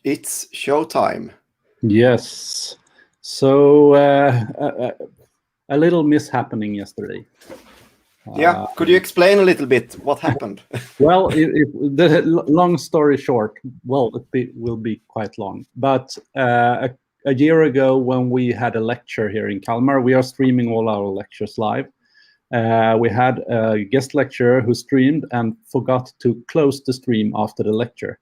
it's showtime. Yes. So a little mishappening yesterday. Yeah, could you explain a little bit what happened? Well, the long story short, well, will be quite long. But a year ago, when we had a lecture here in Kalmar, we are streaming all our lectures live. We had a guest lecturer who streamed and forgot to close the stream after the lecture.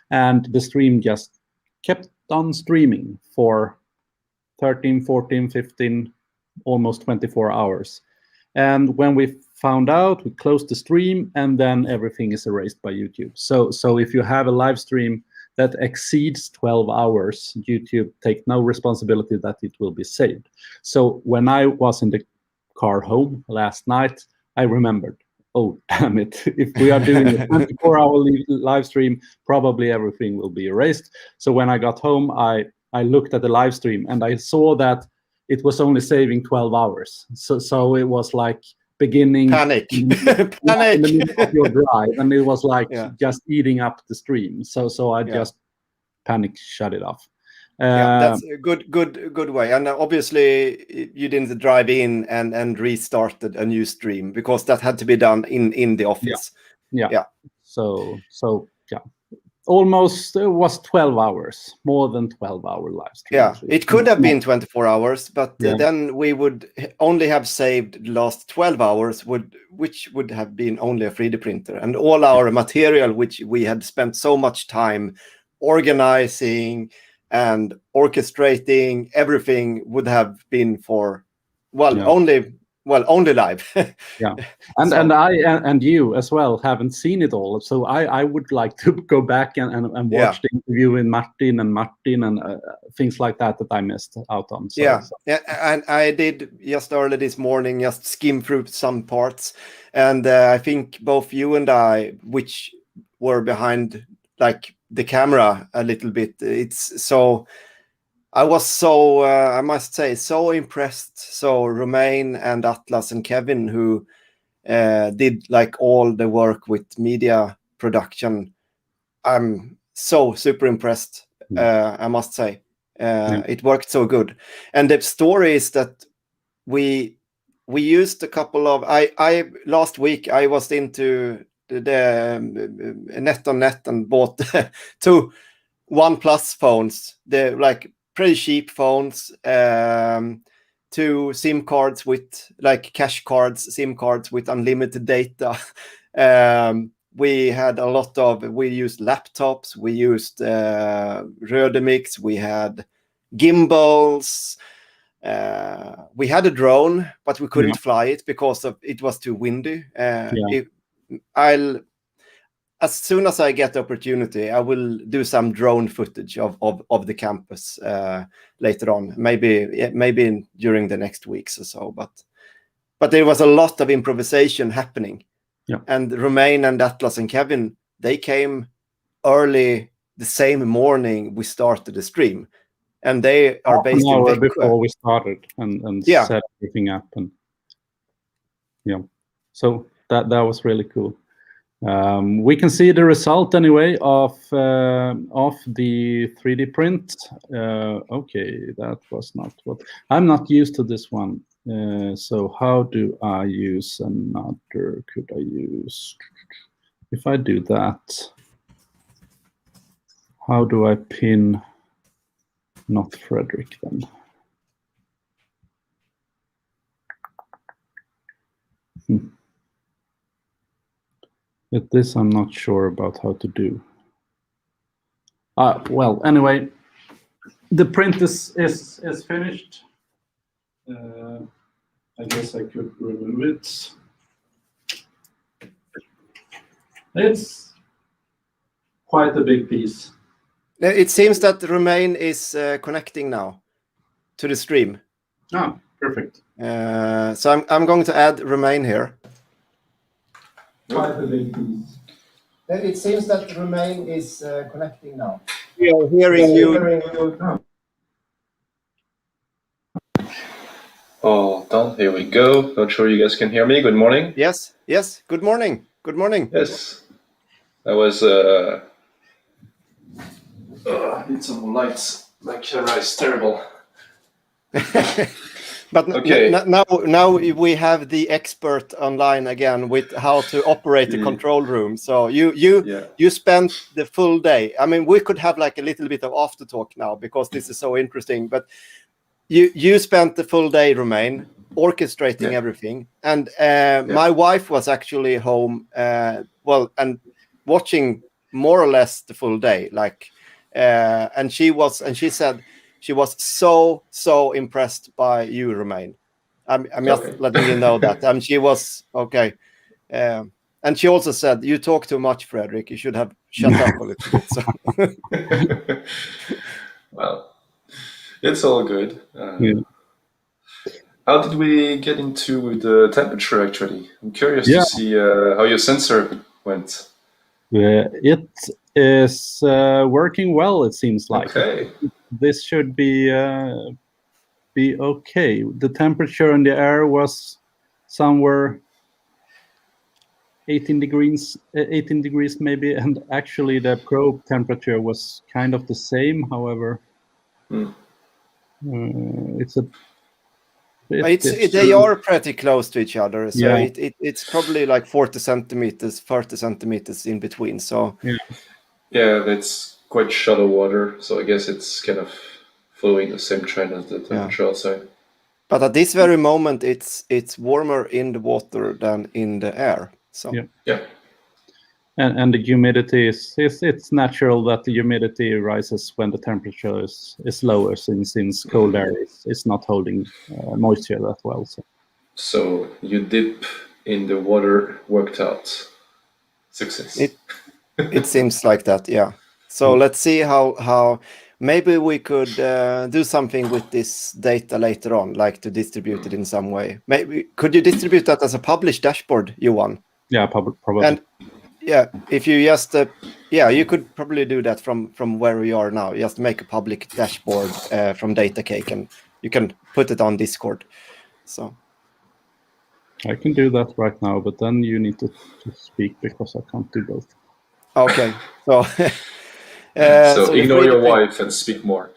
And the stream just kept on streaming for 13, 14, 15, almost 24 hours. And when we found out, we closed the stream, and then everything is erased by YouTube. So if you have a live stream that exceeds 12 hours, YouTube take no responsibility that it will be saved. So when I was in the car home last night, I remembered, oh, damn it. If we are doing a 24-hour live stream, probably everything will be erased. So when I got home, I looked at the live stream and I saw that it was only saving 12 hours. So it was like beginning panic panic in the middle of your drive, and it was like just eating up the stream. So I just panic shut it off. That's a good way. And obviously you didn't drive in and restarted a new stream, because that had to be done in the office. Yeah. So yeah. Almost was 12 hours, more than 12-hour live stream. Yeah, it could have been 24 hours, but then we would only have saved the last 12 hours, which would have been only a 3D printer. And all our material, which we had spent so much time organizing and orchestrating, everything would have been for, only live. Yeah, and I and you as well haven't seen it all, so I would like to go back and watch the interview with Martin and things like that I missed out on. So. And I did just early this morning, just skim through some parts, and I think both you and I, which were behind like the camera a little bit, it's so. I was so, I must say, so impressed. So Romain and Atlas and Kevin, who did like all the work with media production, I'm so super impressed, I must say. It worked so good. And the story is that we used a couple of, I last week I was into the net and bought two OnePlus phones. They're like pretty cheap phones, 2 SIM cards with like cash cards, SIM cards with unlimited data. We had a lot of, we used laptops, we used Rödemix, we had gimbals, we had a drone, but we couldn't fly it because it was too windy. As soon as I get the opportunity, I will do some drone footage of the campus later on, maybe during the next weeks or so. But there was a lot of improvisation happening. Yeah. And Romain and Atlas and Kevin, they came early the same morning we started the stream, and they are based in Växjö. Before we started and set everything up, and so that was really cool. We can see the result anyway of the 3D print. Okay, that was not what I'm not used to this one. So how do I use another? Could I use, if I do that, how do I pin not Frederick then? With this, I'm not sure about how to do. Well, anyway, the print is finished. I guess I could remove it. It's quite a big piece. It seems that Romain is connecting now to the stream. Ah, perfect. So I'm going to add Romain here. Quite a big piece. It seems that Romain is connecting now. We are hearing you. All done. Here we go. Not sure you guys can hear me. Good morning. Yes. Good morning. Good morning. Yes. That was I need some more lights. My camera is terrible. But Okay. now we have the expert online again with how to operate the control room. So you spent the full day. I mean, we could have like a little bit of after talk now because this is so interesting. But you spent the full day, Romain, orchestrating everything, and my wife was actually home. And watching more or less the full day, like, and she said she was so impressed by you, Romain. I'm just Okay. letting you know that. And she was okay. And she also said, "You talk too much, Frederick. You should have shut up a little bit." So, Well, it's all good. Yeah. How did we get into the temperature, actually? I'm curious to see how your sensor went. It is working well, it seems like. Okay. This should be okay. The temperature in the air was somewhere 18 degrees maybe, and actually the probe temperature was kind of the same. However, it's a bit they are pretty close to each other, so Yeah. it's probably like 40 centimeters, 30 centimeters in between. So Yeah, that's quite shallow water, so I guess it's kind of following the same trend as the temperature outside. but at this very moment, it's warmer in the water than in the air. So Yeah. And the humidity it's natural that the humidity rises when the temperature is lower, since cold air is not holding moisture that well. So you dip in the water, worked out. Success. it seems like that, yeah. So let's see how maybe we could do something with this data later on, like to distribute it in some way. Maybe could you distribute that as a published dashboard, Johan? Yeah, probably. And yeah, if you just you could probably do that from where we are now. Just make a public dashboard from DataCake, and you can put it on Discord. So I can do that right now, but then you need to speak because I can't do both. okay, so so ignore your wife and speak more.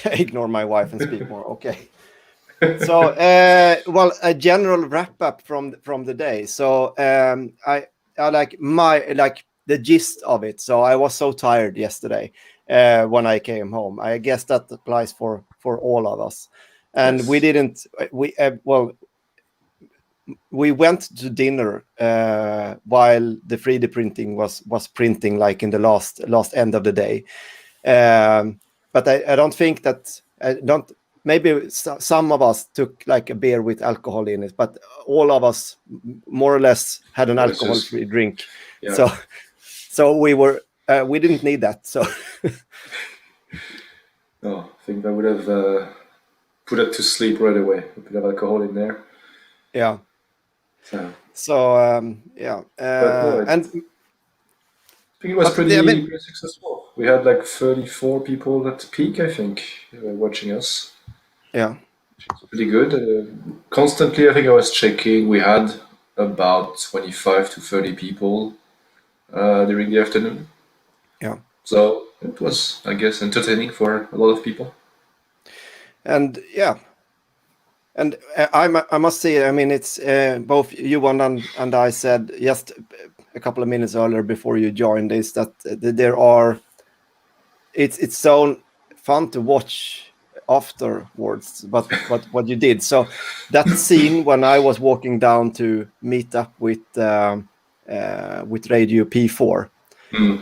Ignore my wife and speak more. Okay. So well, a general wrap up from the day. So I like the gist of it. So I was so tired yesterday when I came home. I guess that applies for all of us. And Yes. we went to dinner while the 3D printing was printing, like in the last end of the day. But I don't think that maybe some of us took like a beer with alcohol in it, but all of us more or less had an alcohol-free drink. Yeah. So we didn't need that. So no, I think I would have put it to sleep right away. A bit of alcohol in there. yeah. So yeah. and I think it was pretty successful. We had like 34 people at peak, I think, watching us. Yeah. Pretty good. Constantly, I think I was checking. We had about 25 to 30 people during the afternoon. Yeah. So it was, I guess, entertaining for a lot of people. And yeah. And I must say, I mean, it's both Johan and I said just a couple of minutes earlier before you joined is that it's so fun to watch afterwards, but what you did. So that scene when I was walking down to meet up with Radio P4,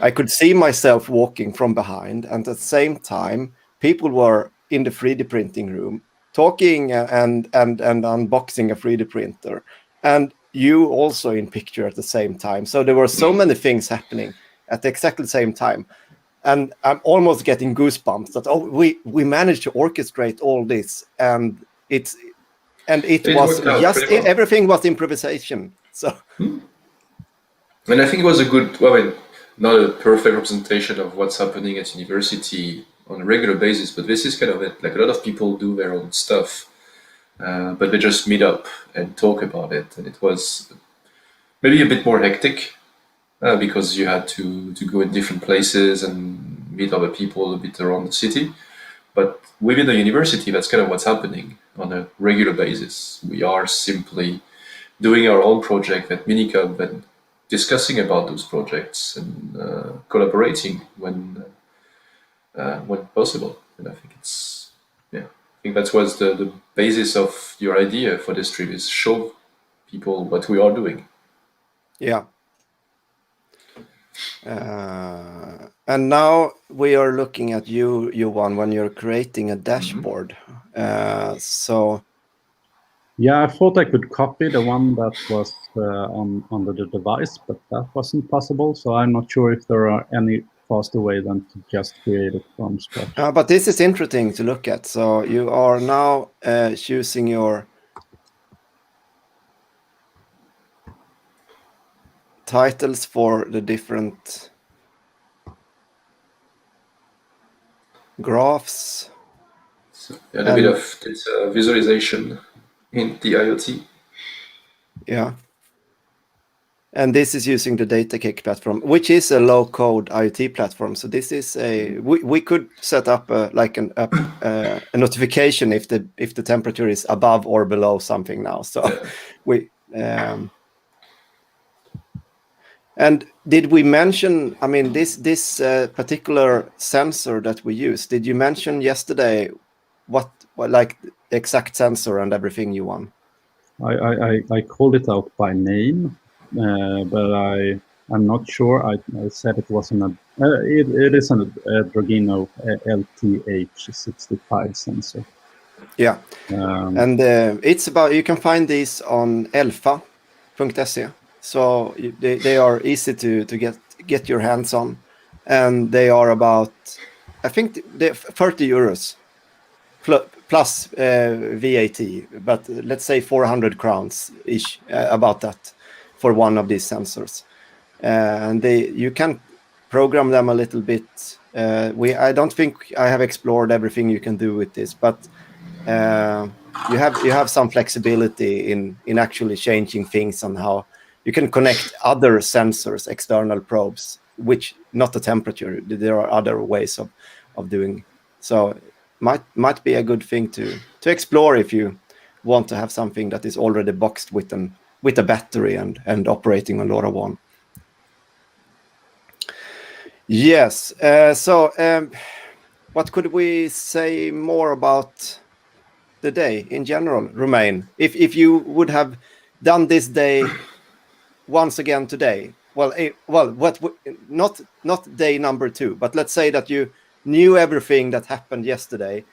I could see myself walking from behind, and at the same time, people were in the 3D printing room talking and unboxing a 3D printer, and you also in picture at the same time. So there were so many things happening at the exactly same time, and I'm almost getting goosebumps that we managed to orchestrate all this, and it was just well. Everything was improvisation. So, and I think it was a good. Well, I mean, not a perfect representation of what's happening at university on a regular basis, but this is kind of it. Like a lot of people do their own stuff, but they just meet up and talk about it. And it was maybe a bit more hectic because you had to go in different places and meet other people a bit around the city. But within the university, that's kind of what's happening on a regular basis. We are simply doing our own project at Minicub and discussing about those projects and collaborating when possible. And I think I think that was the basis of your idea for this trip, is show people what we are doing. Yeah. And now we are looking at you, Johan, when you're creating a dashboard. So Yeah, I thought I could copy the one that was on the device, but that wasn't possible. So I'm not sure if there are any faster way than to just create it from scratch. but this is interesting to look at. So you are now choosing your titles for the different graphs. So a bit of this visualization in the IoT. Yeah. And this is using the DataCake platform, which is a low-code IoT platform. So this is we could set up a notification if the temperature is above or below something now. So we and did we mention? I mean, this particular sensor that we use. Did you mention yesterday what like the exact sensor and everything you want? I called it out by name, but I'm not sure. I said it wasn't it is an Dragino LTH65 sensor. Yeah, and it's about, you can find these on elfa.se. So they are easy to get your hands on, and they are about, I think they're 30 euros plus VAT, but let's say 400 crowns ish, about that, for one of these sensors. And you can program them a little bit. I don't think I have explored everything you can do with this, but you have some flexibility in actually changing things on how you can connect other sensors, external probes, which not the temperature. There are other ways of doing. So might be a good thing to explore if you want to have something that is already boxed with a battery and operating on LoRaWAN. Yes. So what could we say more about the day in general, Romain? If you would have done this day once again today, not day number 2, but let's say that you knew everything that happened yesterday,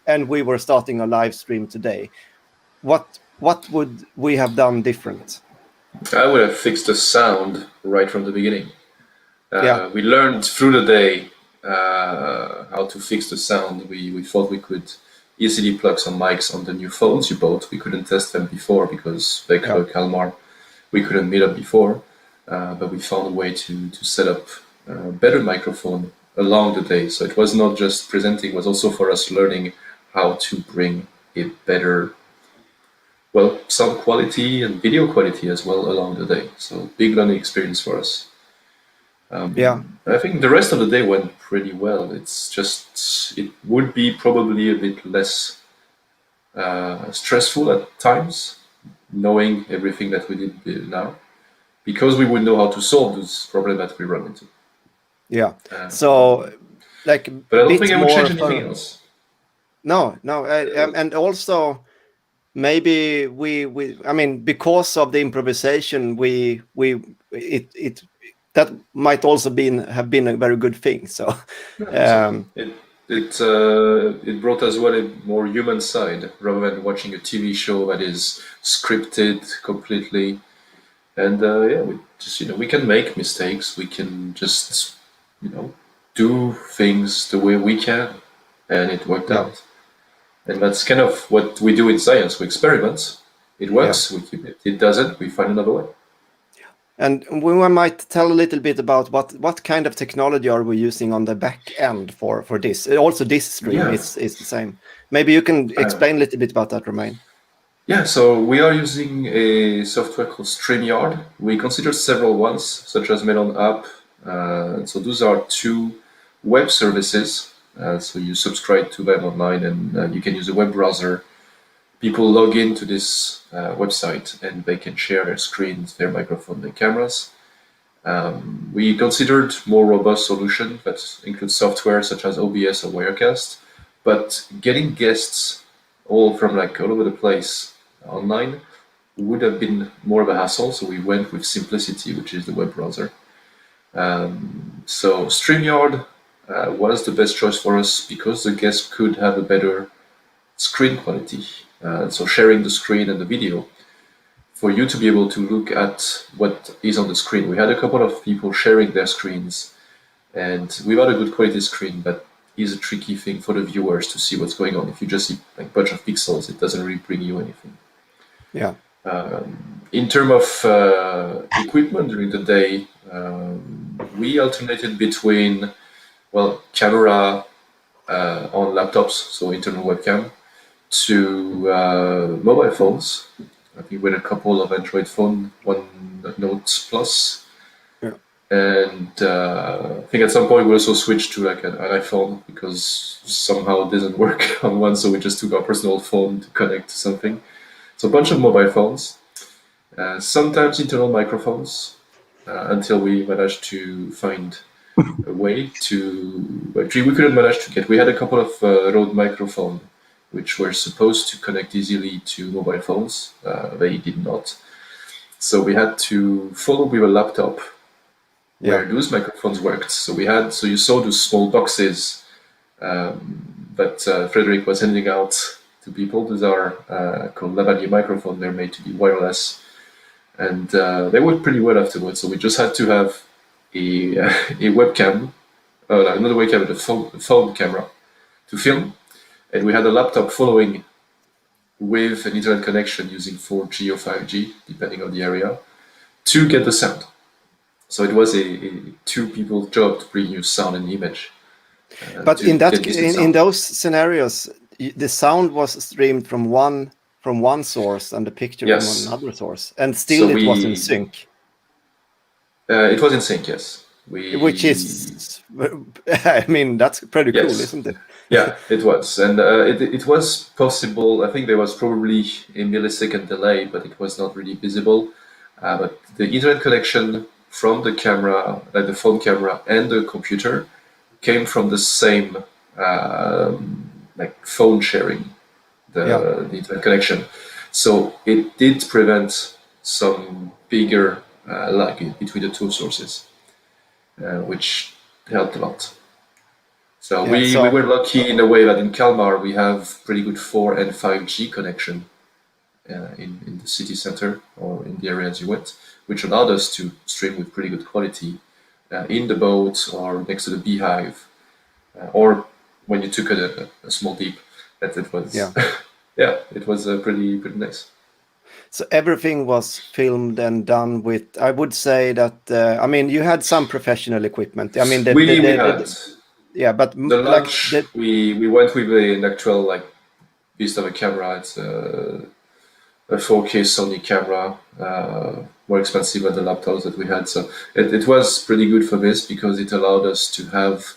and we were starting a live stream today. What would we have done different? I would have fixed the sound right from the beginning. Yeah. We learned through the day how to fix the sound. We thought we could easily plug some mics on the new phones you bought. We couldn't test them before because back at Kalmar we couldn't meet up before, but we found a way to set up a better microphone along the day. So it was not just presenting, it was also for us learning how to bring a better, sound quality and video quality as well along the day. So big learning experience for us. I think the rest of the day went pretty well. It's just, it would be probably a bit less stressful at times, knowing everything that we did now, because we would know how to solve those problems that we run into. Yeah. So, like, but I don't think I would change anything else. No, and also maybe I mean, because of the improvisation, that might also have been a very good thing. So it brought as well a more human side rather than watching a TV show that is scripted completely. And we just, we can make mistakes. We can just, do things the way we can, and it worked out. And that's kind of what we do in science. We experiment. It works. We keep it. It doesn't. We find another way. And we might tell a little bit about what kind of technology are we using on the back end for this. Also, this stream is the same. Maybe you can explain a little bit about that, Romain. Yeah, so we are using a software called StreamYard. We consider several ones, such as Melon App. So those are two web services. So you subscribe to them online, and you can use a web browser. People log into this website, and they can share their screens, their microphone, their cameras. We considered more robust solution that includes software such as OBS or Wirecast, but getting guests all from like all over the place online would have been more of a hassle. So we went with Simplicity, which is the web browser. So StreamYard was the best choice for us because the guests could have a better screen quality. So sharing the screen and the video for you to be able to look at what is on the screen. We had a couple of people sharing their screens, and without a good quality screen, that is a tricky thing for the viewers to see what's going on. If you just see like a bunch of pixels, it doesn't really bring you anything. Yeah. In terms of equipment during the day, we alternated between, well, camera on laptops, so internal webcam, to mobile phones. I think we had a couple of Android phone, one Note Plus. Yeah. And I think at some point we also switched to like an iPhone because somehow it didn't work on one, so we just took our personal phone to connect to something. So a bunch of mobile phones, sometimes internal microphones, until we managed to find a way to. Actually, we couldn't manage to get. We had a couple of Rode microphone, which were supposed to connect easily to mobile phones. They did not. So we had to follow with a laptop where those microphones worked. So you saw those small boxes that Frederick was handing out to people. Those are called lavalier microphone. They're made to be wireless, and they worked pretty well afterwards. So we just had to have a webcam, another webcam, a phone camera to film, and we had a laptop following with an internet connection using 4G or 5G, depending on the area, to get the sound. So it was a two people job to bring you sound and image. But in those scenarios, the sound was streamed from one source and the picture from another source, and still it was in sync. It was in sync, yes. Which is, I mean, that's pretty cool, isn't it? Yeah, it was, and it was possible. I think there was probably a millisecond delay, but it was not really visible. But the internet connection from the camera, like the phone camera and the computer, came from the same like phone sharing, the internet connection. So it did prevent some bigger lag between the two sources, which helped a lot. So we were lucky in a way that in Kalmar we have pretty good 4 and 5G connection in the city center or in the areas you went, which allowed us to stream with pretty good quality in the boat or next to the beehive, or when you took a small dip. That it was it was pretty nice. So everything was filmed and done with, I would say that, I mean, you had some professional equipment. I mean, we had. But the launch, we went with an actual like beast of a camera. It's a 4K Sony camera, more expensive than the laptops that we had. So it was pretty good for this because it allowed us to have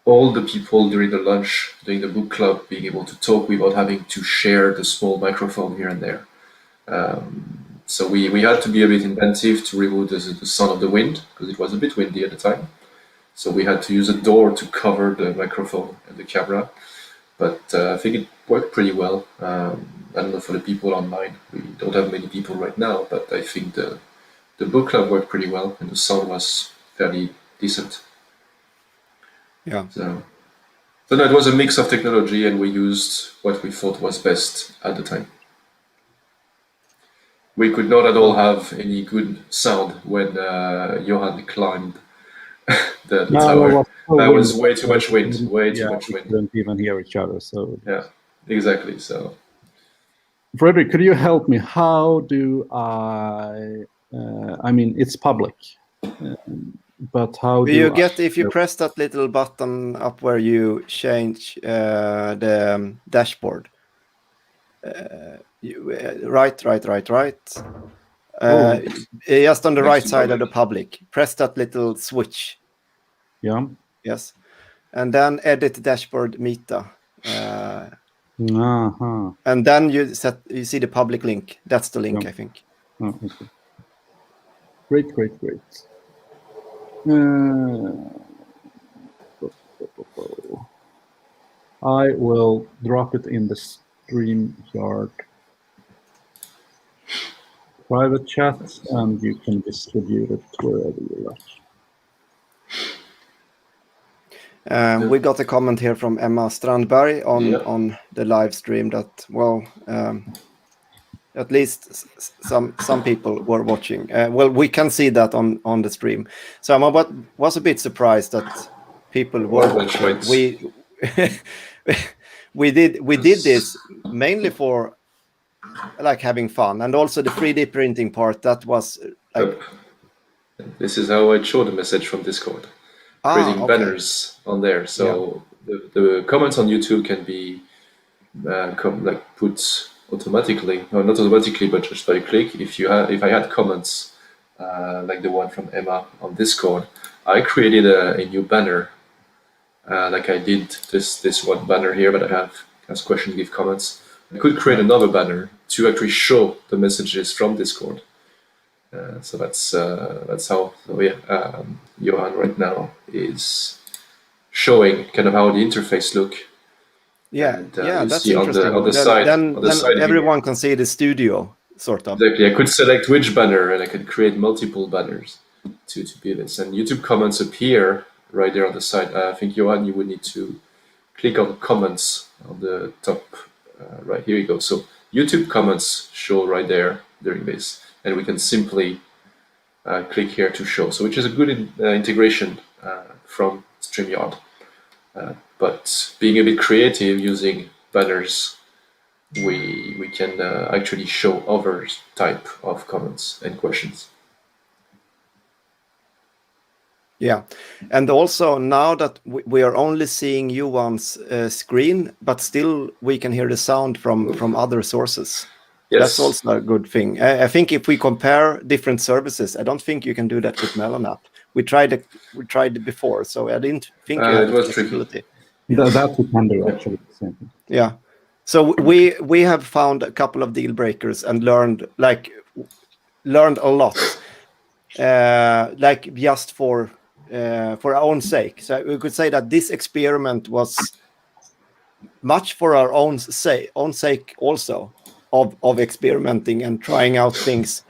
all the people during the lunch, during the book club, being able to talk without having to share the small microphone here and there. So we had to be a bit inventive to remove the sound of the wind because it was a bit windy at the time. So we had to use a door to cover the microphone and the camera. But I think it worked pretty well. I don't know for the people online. We don't have many people right now, but I think the book club worked pretty well and the sound was fairly decent. Yeah. So no, it was a mix of technology and we used what we thought was best at the time. We could not at all have any good sound when Johan climbed the tower. That was way too much wind. Way too much wind. We couldn't even hear each other. So yeah, exactly. So, Frederick, could you help me? How do I? I mean, it's public, but how do you get if you press that little button up where you change the dashboard? Right. Just on the right side of the public. Press that little switch. Yeah. Yes. And then edit dashboard Meta. And then you see the public link. That's the link, Yeah. I think. Oh, okay. Great. I will drop it in the StreamYard private chat, and you can distribute it wherever you like. We got a comment here from Emma Strandberg on the live stream that, well, at least some people were watching. Well, we can see that on the stream. So I was a bit surprised that people were watching. We did this mainly for like having fun, and also the 3D printing part. That was like. This is how I show the message from Discord. Creating banners on there. So the comments on YouTube can be put automatically, no, not automatically, but just by a click. If I had comments like the one from Emma on Discord, I created a new banner. Like I did this one banner here, but I have ask questions, give comments. I could create another banner to actually show the messages from Discord. So that's how. Johan right now is showing kind of how the interface look. Yeah, and, that's interesting. On the side, then everyone can see the studio sort of. Exactly. I could select which banner, and I could create multiple banners to be this. And YouTube comments appear right there on the side. I think Johan, you would need to click on comments on the top. Right here you go. So YouTube comments show right there during this, and we can simply click here to show. So which is a good integration from StreamYard. But being a bit creative using banners, we can actually show other type of comments and questions. Yeah, and also now that we are only seeing Johan's screen, but still we can hear the sound from other sources. Yes. That's also a good thing. I think if we compare different services, I don't think you can do that with Melon app. We tried it before, so I didn't think it was tricky. That's we can do actually. Yeah. So we have found a couple of deal breakers and learned a lot, like just for our own sake. So we could say that this experiment was much for our own sake also of experimenting and trying out things.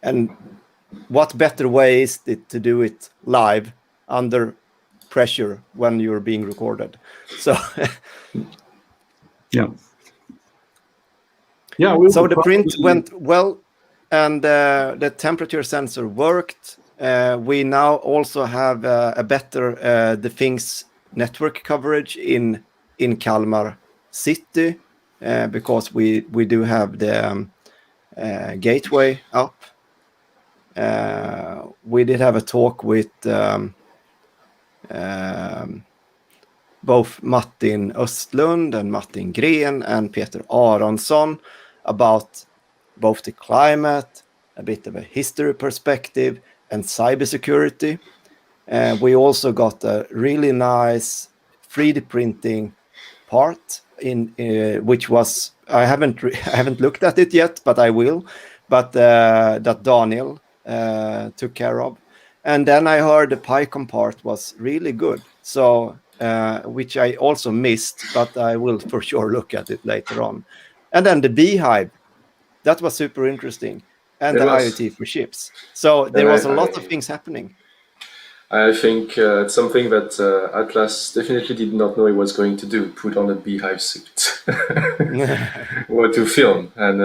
And what better way is it to do it live under pressure when you're being recorded? So yeah. So the print went well, and the temperature sensor worked. We now also have a better the Things network coverage in Kalmar city because we do have the gateway up. We did have a talk with both Martin Östlund and Martin Gren and Peter Aronsson about both the climate, a bit of a history perspective, and cybersecurity. We also got a really nice 3D printing part in which was I haven't looked at it yet, but I will. But that Daniel took care of, and then I heard the PyCon part was really good. So which I also missed, but I will for sure look at it later on. And then the Beehive, that was super interesting, and the IoT for ships. So there was a lot of things happening. I think it's something that Atlas definitely did not know he was going to do, put on a Beehive suit or to film. And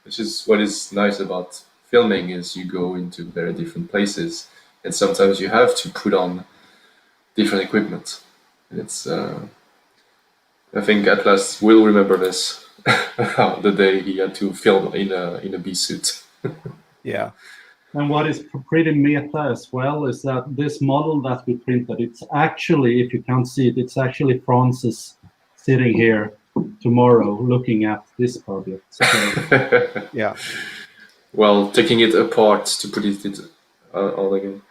which is what is nice about filming is you go into very different places, and sometimes you have to put on different equipment. It's I think Atlas will remember this the day he had to film in a bee suit. Yeah. And what is pretty meta as well is that this model that we printed, it's actually, if you can't see it, it's actually Francis sitting here tomorrow looking at this project. So, yeah. Well, taking it apart to put it on again.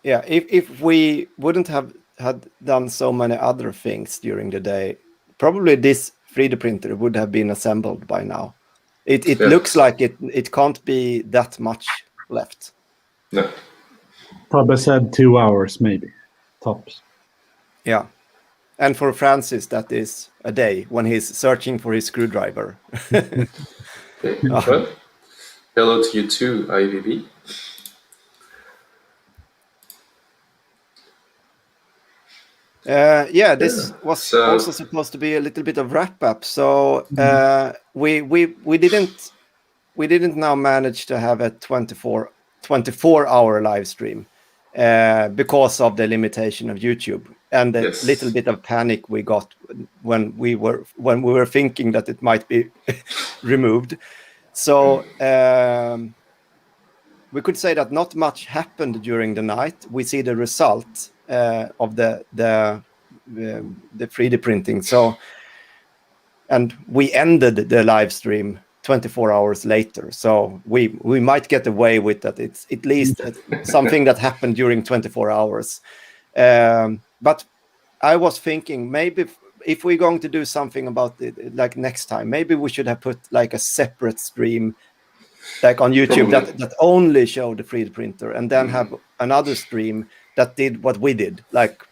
Yeah, if we wouldn't have had done so many other things during the day, probably this 3D printer would have been assembled by now. It Yeah. looks like it can't be that much left. No. Tobbe said 2 hours, maybe tops. Yeah. And for Francis, that is a day when he's searching for his screwdriver. Okay. Well, hello to you too, IVB. Yeah, this Yeah. was So also supposed to be a little bit of wrap up. So we didn't now manage to have a 24-hour live stream because of the limitation of YouTube and the yes. little bit of panic we got when we were thinking that it might be removed. So we could say that not much happened during the night. We see the result of the 3D printing. So, and we ended the live stream 24 hours later. So we might get away with that. It's at least something that happened during 24 hours. But I was thinking maybe if we're going to do something about it, like next time, maybe we should have put like a separate stream like on YouTube that only showed the 3D printer, and then have another stream that did what we did. Like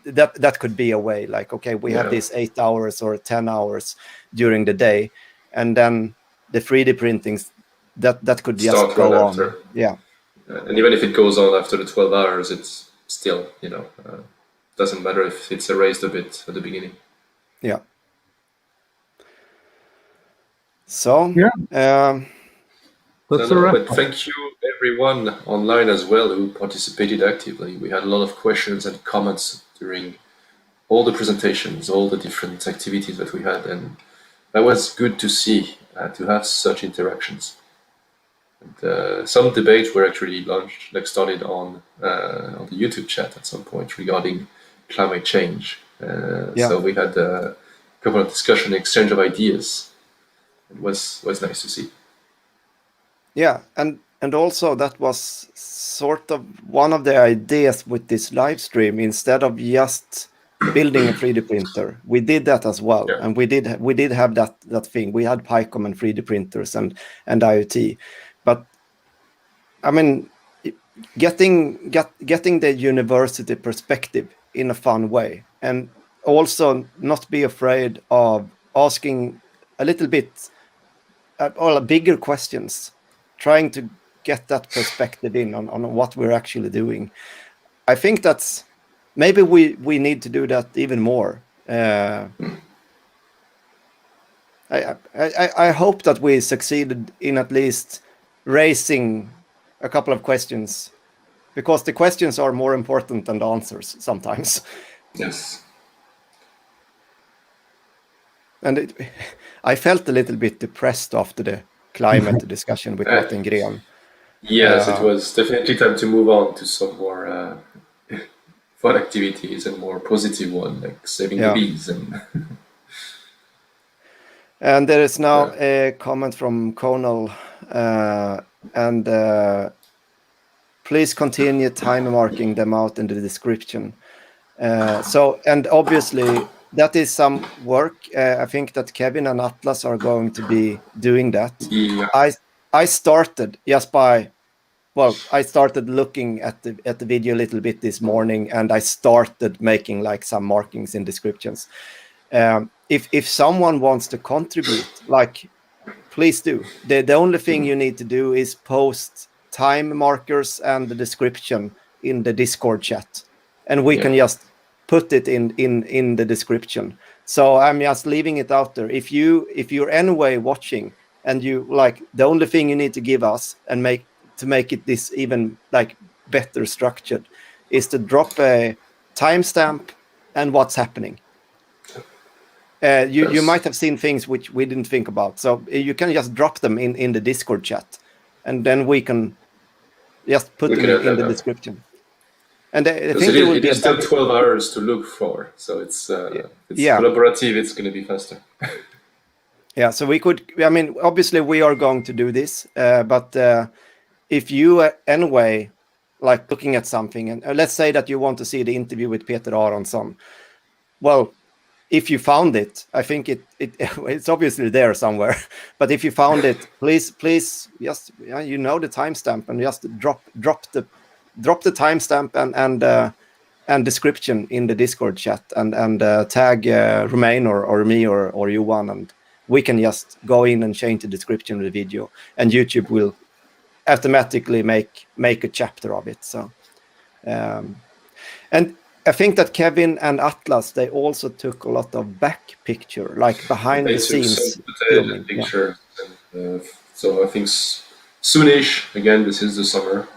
that could be a way. Like, okay, we have this 8 hours or 10 hours during the day, and then the 3D printings that could just start go right on. after. Yeah. And even if it goes on after the 12 hours, it's still, doesn't matter if it's erased a bit at the beginning. Yeah. So Yeah. But thank you everyone online as well who participated actively. We had a lot of questions and comments during all the presentations, all the different activities that we had, and that was good to see, to have such interactions. And some debates were actually launched, like started on the YouTube chat at some point regarding climate change. So we had a couple of discussion, exchange of ideas. It was nice to see. Yeah, and also that was sort of one of the ideas with this live stream. Instead of just building a 3D printer, we did that as well, and we did have that thing. We had PyCom and 3D printers and IoT, but I mean, getting the university perspective in a fun way, and also not be afraid of asking a little bit or bigger questions, trying to get that perspective in on what we're actually doing. I think that's maybe we need to do that even more. I hope that we succeeded in at least raising a couple of questions, because the questions are more important than the answers sometimes. Yes. And I felt a little bit depressed after the climate discussion with Martin Gren. Yes, it was definitely time to move on to some more fun activities and more positive one, like saving the bees. And there is now a comment from Conal, and please continue time marking them out in the description. So, and obviously that is some work. I think that Kevin and Atlas are going to be doing that. Yeah. I started just by, well, I started looking at the video a little bit this morning, and I started making like some markings in descriptions. If someone wants to contribute, like, please do. The only thing you need to do is post time markers and the description in the Discord chat, and we can just put it in the description. So I'm just leaving it out there. If you're anyway watching and you like, the only thing you need to give us and make it this even like better structured is to drop a timestamp and what's happening. You might have seen things which we didn't think about, so you can just drop them in the Discord chat, and then we can just put them in the description. And I think it is still 12 hours to look for, so it's collaborative. It's going to be faster. Yeah, so we could. I mean, obviously we are going to do this, but if you anyway like looking at something, and let's say that you want to see the interview with Peter Aronsson. Well, if you found it, I think it's obviously there somewhere. But if you found it, please just the timestamp, and just drop the timestamp and description in the Discord chat, and tag Romain or me or Johan, and we can just go in and change the description of the video, and YouTube will automatically make a chapter of it. So and I think that Kevin and Atlas, they also took a lot of back picture, like behind the scenes filming. Picture. Yeah. So I think soonish, again, this is the summer,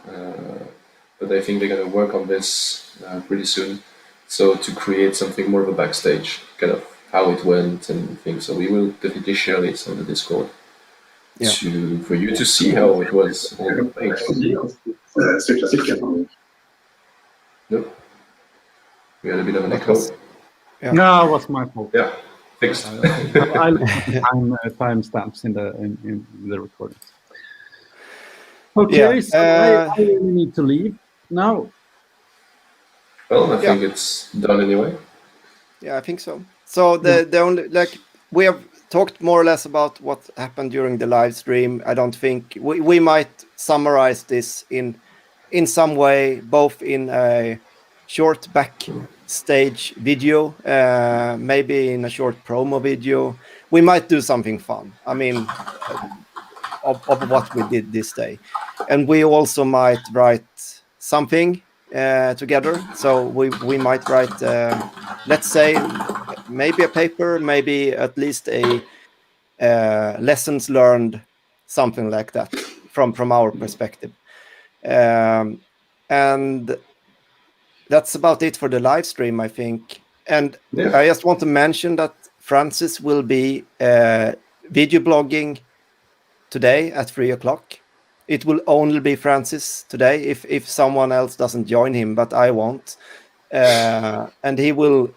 but I think they're going to work on this pretty soon. So to create something more of a backstage, kind of how it went and things. So we will definitely share this on the Discord for you to see how it was on the page. Nope. We had a bit of an echo. Yeah. No, it was my fault. Yeah, fixed. I timestamps in the recordings. Okay, so I really need to leave now. Well, I think it's done anyway. Yeah, I think so. So the only, like, we have talked more or less about what happened during the live stream. I don't think we might summarize this in some way, both in a short backstage video, maybe in a short promo video. We might do something fun. I mean, of what we did this day, and we also might write something together. So we might write, let's say, maybe a paper, maybe at least a lessons learned, something like that from our perspective. And that's about it for the live stream, I think. And I just want to mention that Francis will be video blogging today at 3:00. It will only be Francis today if someone else doesn't join him, but I won't. And he will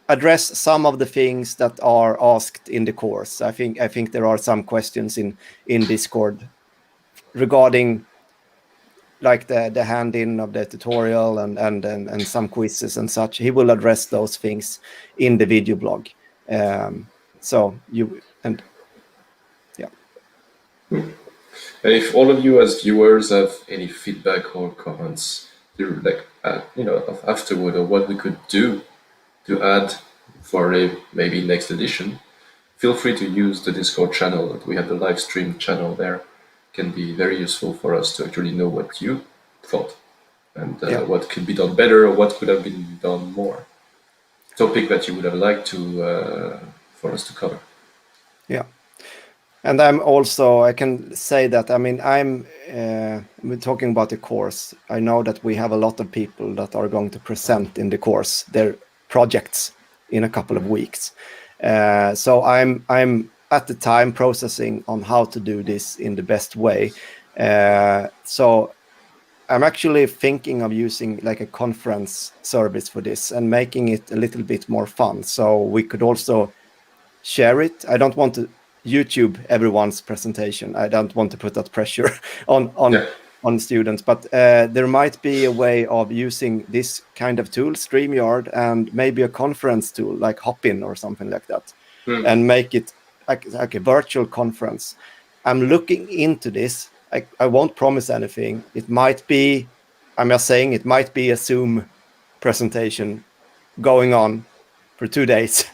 address some of the things that are asked in the course. I think there are some questions in Discord regarding, like, the hand-in of the tutorial and some quizzes and such. He will address those things in the video blog. So you and yeah. And if all of you as viewers have any feedback or comments, like afterward, or what we could do to add for a maybe next edition, feel free to use the Discord channel. We have the live stream channel there. Can be very useful for us to actually know what you thought and what could be done better or what could have been done more. Topic that you would have liked to for us to cover. Yeah. And I can say that, I mean, we're talking about the course. I know that we have a lot of people that are going to present in the course their projects in a couple of weeks. So I'm at the time processing on how to do this in the best way. So I'm actually thinking of using like a conference service for this and making it a little bit more fun. So we could also share it. I don't want to YouTube everyone's presentation. I don't want to put that pressure on students, but there might be a way of using this kind of tool, StreamYard, and maybe a conference tool like Hopin or something like that, and make it like a virtual conference. I'm looking into this. I won't promise anything. It might be, I'm just saying, it might be a Zoom presentation going on for 2 days.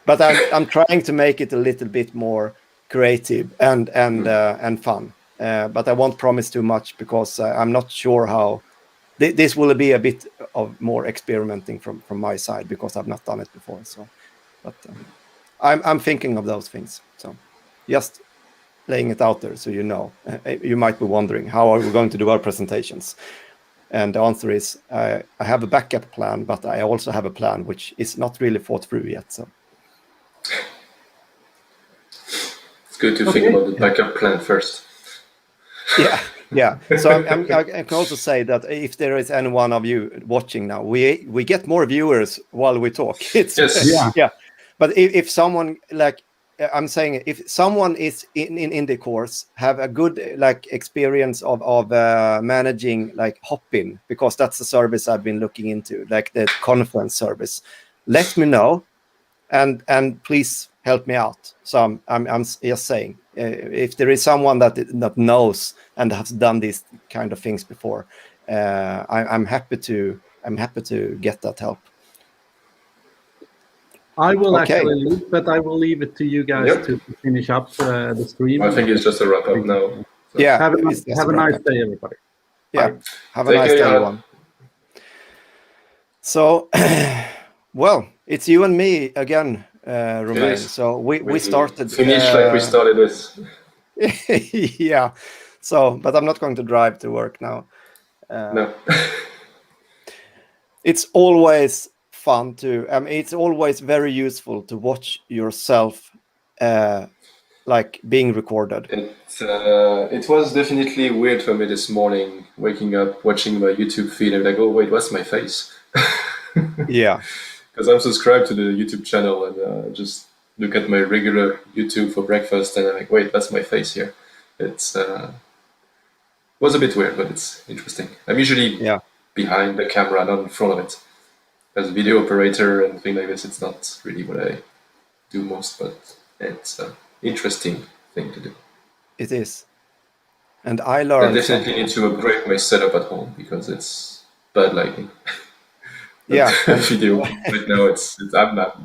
But I'm trying to make it a little bit more creative and fun. But I won't promise too much because I'm not sure how. This will be a bit of more experimenting from my side because I've not done it before. So, but I'm thinking of those things. So, just laying it out there so you know. You might be wondering, how are we going to do our presentations? And the answer is, I have a backup plan, but I also have a plan which is not really thought through yet. So. It's good to think about the backup plan first. Yeah. So I can also say that if there is any one of you watching now, we get more viewers while we talk. Yeah. But if someone, like, I'm saying if someone is in the course have a good like experience of managing like Hopin, because that's the service I've been looking into, like the conference service, let me know, and please help me out. So I'm just saying, if there is someone that knows and has done these kind of things before, I'm happy to get that help. I will Okay. actually leave, but I will leave it to you guys Yep. to finish up the stream. I think it's just a wrap up now. So. Yeah, Have it's just a wrap nice up. day, everybody. Yeah. Bye. Have a Take nice care, day, Johan. everyone. So, well, it's you and me again, Romain. is. So we started. Finish like we started with. Yeah. So, but I'm not going to drive to work now. No. It's always fun to. It's always very useful to watch yourself, like being recorded. It was definitely weird for me this morning, waking up, watching my YouTube feed, and like, oh wait, what's my face? Yeah. Because I'm subscribed to the YouTube channel and just look at my regular YouTube for breakfast, and I'm like, wait, that's my face here. It's was a bit weird, but it's interesting. I'm usually behind the camera, not in front of it. As a video operator and things like this, it's not really what I do most, but it's an interesting thing to do. It is. And I learned I definitely need to upgrade my setup at home because it's bad lighting. Yeah. Video right now, I'm not.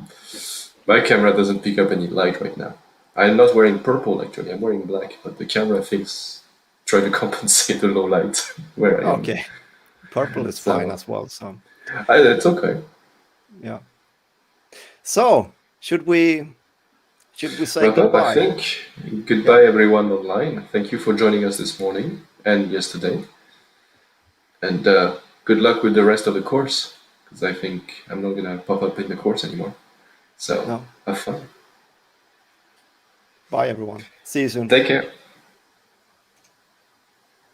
My camera doesn't pick up any light right now. I'm not wearing purple actually. I'm wearing black, but the camera thinks try to compensate the low light where I am. Okay. Purple is fine as well. So it's okay. Yeah. So should we say Wrap up, goodbye? I think. Goodbye, everyone online. Thank you for joining us this morning and yesterday. And good luck with the rest of the course, because I think I'm not going to pop up in the course anymore. So have fun. Bye, everyone. See you soon. Take care.